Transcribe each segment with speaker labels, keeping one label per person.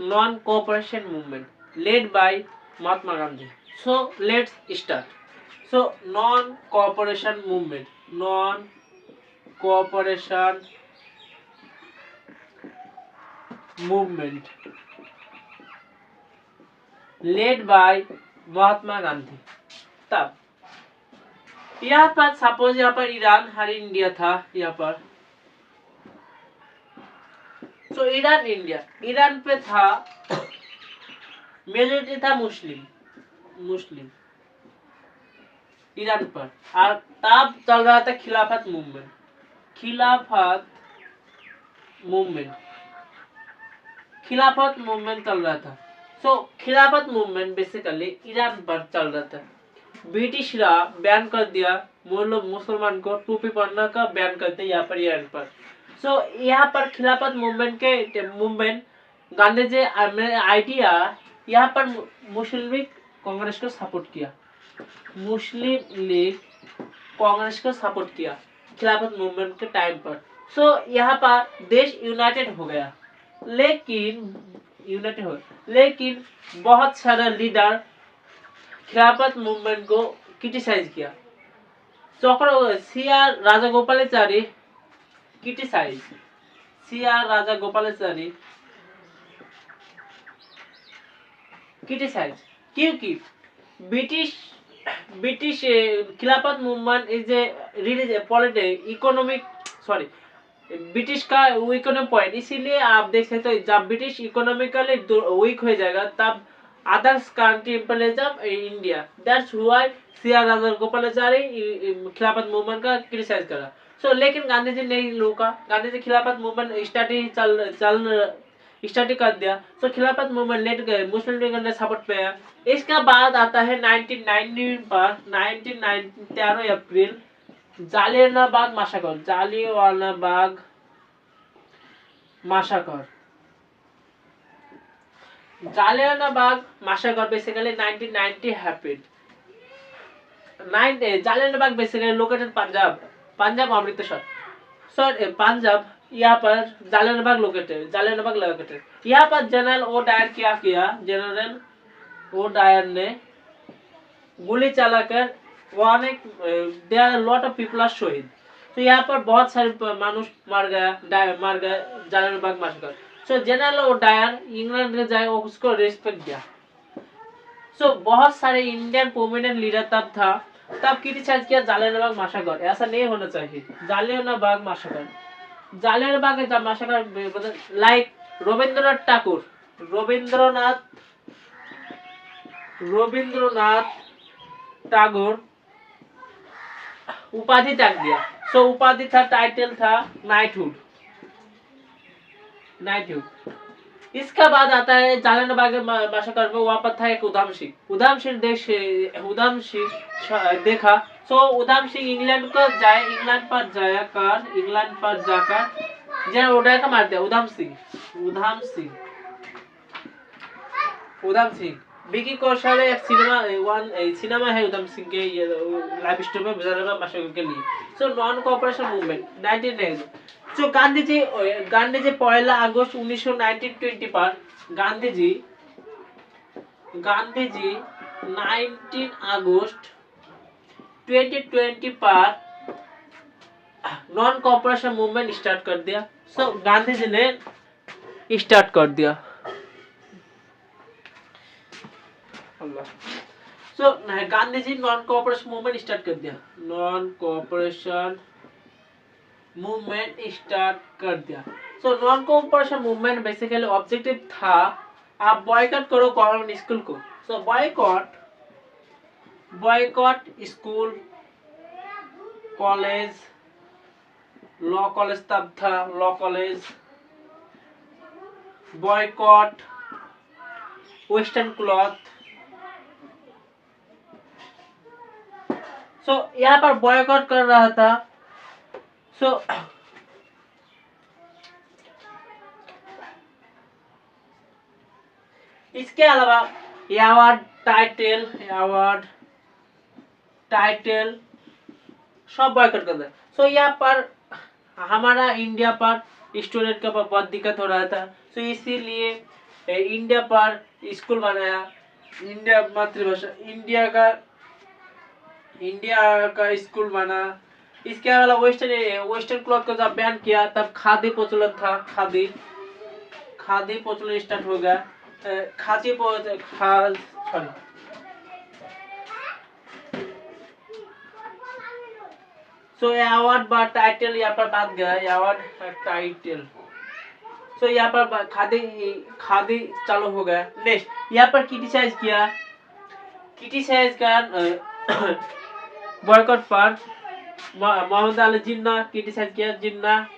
Speaker 1: Non cooperation movement led by Mahatma Gandhi. So let's start. So non cooperation movement led by Mahatma Gandhi. तब यहाँ पर suppose यहाँ पर ईरान और इंडिया था यहाँ पर. तो ईरान इंडिया, ईरान पे था मेजोरिटी था मुस्लिम ईरान पर. और तब चल रहा था खिलाफत मूवमेंट चल रहा था. सो खिलाफत मूवमेंट बेसिकली ईरान पर चल रहा था. ब्रिटिश रा बैन कर दिया मुसलमान को टोपी पहनने का बैन कर दिया यहाँ पर ईरान पर. सो यहाँ पर खिलाफत मूवमेंट गांधी जी आइडिया यहाँ पर मुस्लिम लीग कांग्रेस को सपोर्ट किया खिलाफत मूवमेंट के टाइम पर. सो यहाँ पर देश यूनाइटेड हो गया. लेकिन बहुत सारे लीडर खिलाफत मूवमेंट को क्रिटिसाइज किया. सीआर राजागोपालाचारी क्रिटिसाइज क्योंकि ब्रिटिश खिलाफत movement is a economic British का इकोनॉमिक पॉइंट. इसीलिए आप देख सकते हो जब ब्रिटिश इकोनॉमिकली वीक हो जाएगा तब others country imperialism India. That's why CR Rajagopalachari खिलाफत मूवमेंट का क्रिटिसाइज करा. सो लेकिन गांधी जी नहीं रोका. गांधी जी खिलाफत मूवमेंट स्टार्ट कर दिया. सो खिलाफत मूवमेंट लेट गए, मुस्लिम लीग ने सपोर्ट पे. इसका बाद आता है 1919 पर 13 अप्रैल जालियानवाला बाग massacre basically 1990 happened. जालियानवाला बाग बेसिकली लोकेटेड पंजाब अमृतसर. पंजाब यहाँ पर जालियानवाला बाग लोकेटेड. यहाँ पर जनरल ओ डायर ने गोली चलाकर there are lot of people are शहीद. तो यहाँ पर बहुत सारे मानुष मार गया Jallianwala Bagh massacre. So general O Dyer England में जाए उसको रिस्पेक्ट दिया. सो बहुत सारे इंडियन प्रोमिनेंट लीडर तब क्रिटिसाइज किया जालियानवाला बाग मैसेकर. ऐसा नहीं होना चाहिए. जालियानवाला बाग मैसेकर लाइक रविंद्रनाथ टैगोर उपाधि त्याग दिया. सो उपाधि था, टाइटल था नाइटहुड. इसका बाद आता है जालियानवाला बाग मैसेकर में वहां पर था एक उधम सिंह देखा. सो उधम सिंह इंग्लैंड पर जाकर जनरल ओडायर का मार दिया. उधम सिंह विकी कौशल एक सिनेमा है उधम सिंह के लाइफ स्टोरी में जालियानवाला मैसेकर के लिए. सो नॉन कोऑपरेशन मूवमेंट 1990. सो गांधी जी 1 अगस्त 1920 पर गांधी जी 19 अगस्त 2020 पर नॉन कोऑपरेशन मूवमेंट स्टार्ट कर दिया. सो गांधी जी ने स्टार्ट कर दिया. So Gandhi ji non cooperation movement start कर दिया. So non cooperation movement basically objective था आप बॉयकॉट करो गवर्नमेंट स्कूल को. So boycott school college law college तब था. Law college boycott western cloth. So यहाँ पर बॉयकॉट कर रहा था. सो इसके अलावा अवार्ड टाइटल सब बॉयकॉट कर दिया. सो यहाँ पर हमारा इंडिया पर स्टूडेंट का बहुत दिक्कत हो रहा था. सो इसीलिए इंडिया पर स्कूल बनाया, इंडिया मातृभाषा, इंडिया का स्कूल बना। इसके अलावा वेस्टर्न क्लॉथ को जब बैन किया तब खादी प्रचलन था, खादी प्रचलन स्टार्ट हो गया। सॉरी, सो अवार्ड बा टाइटल यहाँ पर बात गया, अवार्ड टाइटल। सो यहाँ पर खादी खादी चालू हो गया। नेक्स्ट यहाँ पर क्रिटिसाइज का बॉयकॉट पर मोहम्मद अली जिन्ना क्रिटिसाइज किया, जिन्ना।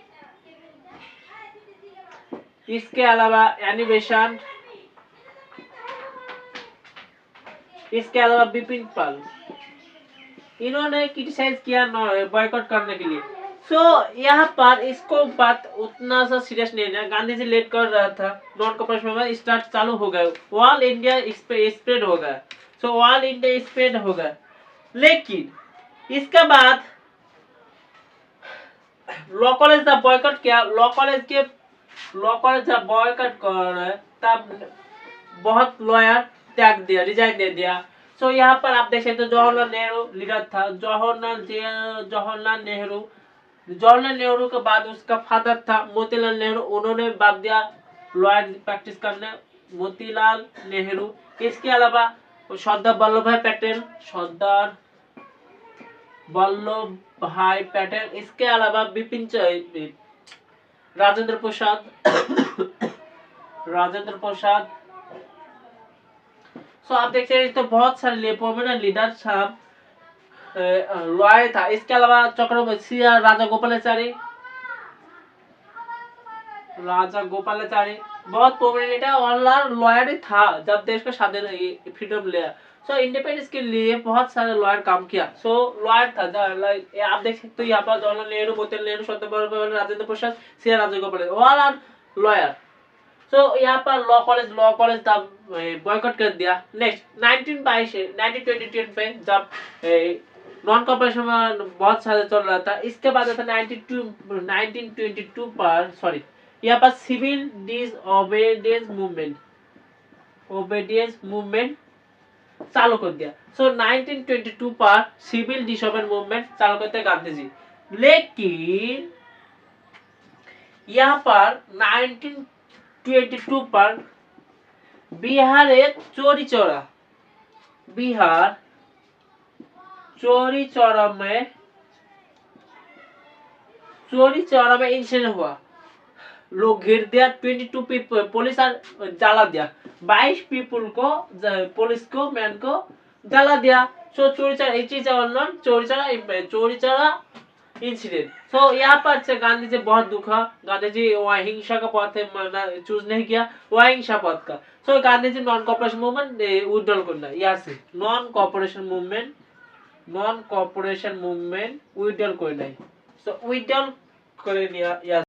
Speaker 1: इसके अलावा एनिमेशन, इसके अलावा बिपिन पाल, इन्होंने क्रिटिसाइज किया बॉयकॉट करने के लिए। सो यहाँ पर इसको बात उतना सा सीरियस नहीं है, गांधी जी लेट कर रहा था, नॉन कॉपरेशन में स्टार्ट चालू हो गया, ऑल इंडिया स्प्रेड हो गया। सो ऑल इंडिया स्प्रेड हो गया, लेकिन इसके बाद लॉ कॉलेज जब बॉयकॉट किया, लॉ कॉलेज जब बॉयकॉट कर तब बहुत लॉयर त्याग दिया, रिजाइन दे दिया। सो यहाँ पर आप देख सकते हो जवाहरलाल नेहरू लीडर था, जवाहरलाल नेहरू के बाद उसका फादर था मोतीलाल नेहरू, उन्होंने बात दिया लॉयर प्रैक्टिस करने, मोतीलाल नेहरू। इसके अलावा सरदार वल्लभ भाई पटेल, इसके अलावा राजेंद्र प्रसाद। सो आप देखते हैं तो बहुत सारे प्रोमिनेंट लीडर साहब लॉयर था। इसके अलावा चक्रवर्ती राजा गोपालाचारी बहुत प्रोमिनेंट और लॉयर ही था जब देश का स्वाधीन फ्रीडम लिया। सो इंडिपेंडेंस के लिए बहुत सारे लॉयर काम किया। सो लॉयर था आप देख सकते हो यहाँ पर जवाहरलाल नेहरू, मोतीलाल नेहरू, सरदार वल्लभ भाई पटेल, राजेंद्र प्रसाद, राजा गोपाल, ऑल आर लॉयर। सो यहाँ पर लॉ कॉलेज तब बॉयकॉट कर दिया। नेक्स्ट 1922 पे जब नॉन कॉपरेशन में बहुत सारे चल रहा था, इसके बाद था 1922 पर सॉरी यहाँ पर सिविल डिसओबीडियंस मूवमेंट चालू कर दिया। सो 1922 पर सिविल डिसओबीडियंस मूवमेंट चालू करते गांधी जी, लेकिन यहाँ पर 1922 पर बिहार एक चोरी चौरा में इंसिडेंट हुआ, लोग घेर दिया, 22 पीपल पुलिस जला दिया, 22 पीपल को पुलिस को मैन को जला दिया। सो चोरी चौरा इंसिडेंट। सो यहाँ पर से गांधी जी बहुत दुखा, गांधी जी वहाँ हिंसा का पथ चूज नहीं किया, वहाँ हिंसा पथ का। सो Gandhi ji non cooperation movement withdrawal करना, यहाँ से नॉन कॉपरेशन मूवमेंट विड्रॉल करना। सो विड्रॉल করে নিয়া